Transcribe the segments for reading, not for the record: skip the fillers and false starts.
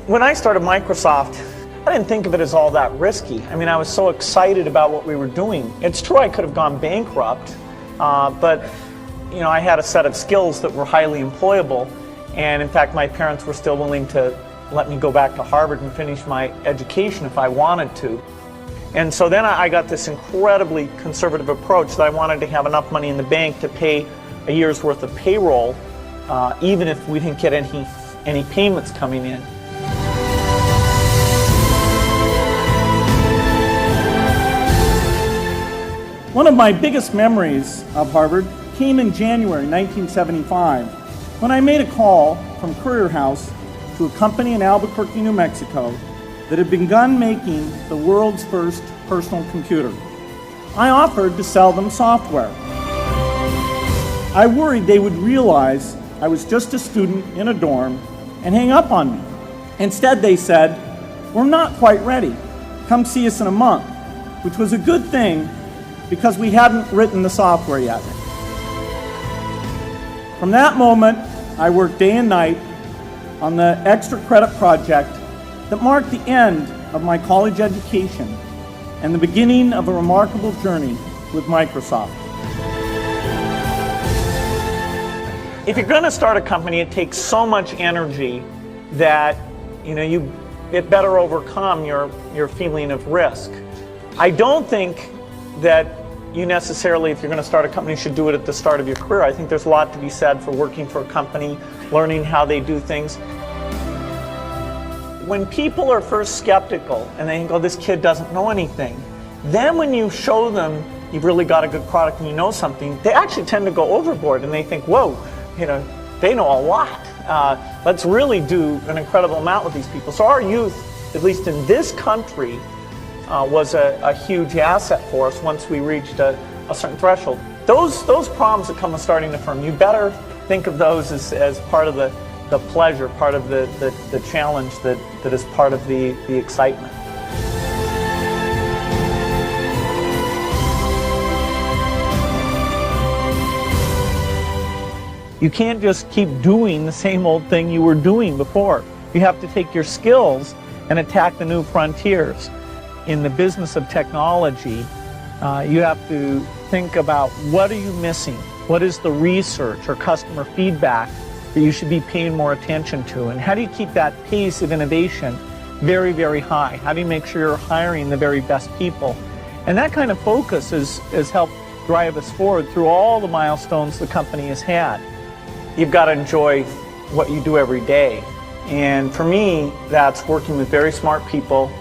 When I started Microsoft, I didn't think of it as all that risky. I mean, I was so excited about what we were doing. It's true I could have gone bankrupt, but I had a set of skills that were highly employable, and in fact my parents were still willing to let me go back to Harvard and finish my education if I wanted to. And so then I got this incredibly conservative approach that I wanted to have enough money in the bank to pay a year's worth of payroll, even if we didn't get any payments coming in. One of my biggest memories of Harvard came in January 1975 when I made a call from Courier House to a company in Albuquerque, New Mexico that had begun making the world's first personal computer. I offered to sell them software. I worried they would realize I was just a student in a dorm and hang up on me. Instead, they said, "We're not quite ready. Come see us in a month," which was a good thing because we hadn't written the software yet. From that moment, I worked day and night on the extra credit project that marked the end of my college education and the beginning of a remarkable journey with Microsoft. If you're going to start a company, it takes so much energy that it better overcome your feeling of risk. I don't think that you necessarily, if you're going to start a company, should do it at the start of your career. I think there's a lot to be said for working for a company, learning how they do things. When people are first skeptical and they think, "Oh, this kid doesn't know anything," then when you show them you've really got a good product and you know something, they actually tend to go overboard and they think, "Whoa, they know a lot. Let's really do an incredible amount with these people." So our youth, at least in this country, was a huge asset for us once we reached a certain threshold. Those problems that come with starting a firm, you better think of those as part of the pleasure, part of the challenge that is part of the excitement. You can't just keep doing the same old thing you were doing before. You have to take your skills and attack the new frontiers. In the business of technology, you have to think about what are you missing? What is the research or customer feedback that you should be paying more attention to? And how do you keep that pace of innovation very, very high? How do you make sure you're hiring the very best people? And that kind of focus has helped drive us forward through all the milestones the company has had. You've got to enjoy what you do every day. And for me, that's working with very smart people.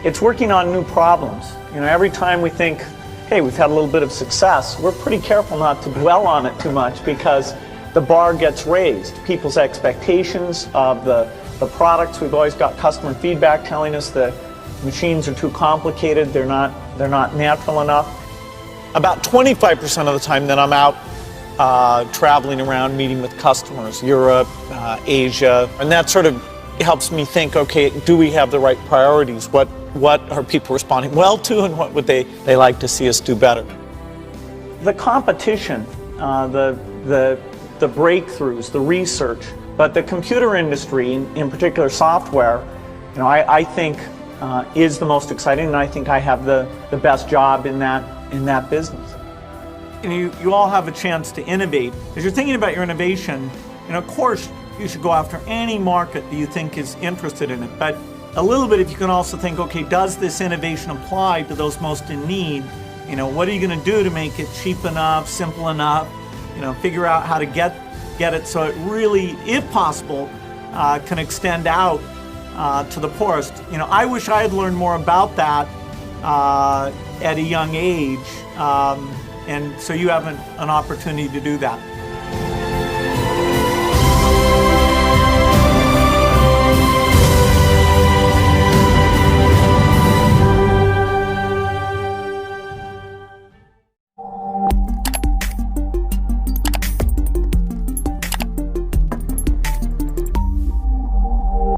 It's working on new problems. Every time we think, hey, we've had a little bit of success, we're pretty careful not to dwell on it too much because the bar gets raised. People's expectations of the products, we've always got customer feedback telling us the machines are too complicated, they're not natural enough. About 25% of the time that I'm out traveling around meeting with customers, Europe, Asia, and that sort of helps me think, okay, do we have the right priorities? What are people responding well to, and what would they like to see us do better? The competition, the breakthroughs, the research, but the computer industry, in particular software, I think is the most exciting, and I think I have the best job in that business. You all have a chance to innovate. As you're thinking about your innovation, of course, you should go after any market that you think is interested in it. But a little bit, if you can also think, okay, does this innovation apply to those most in need? What are you going to do to make it cheap enough, simple enough? Figure out how to get it so it really, if possible, can extend out to the poorest. I wish I had learned more about that at a young age, and so you have an opportunity to do that.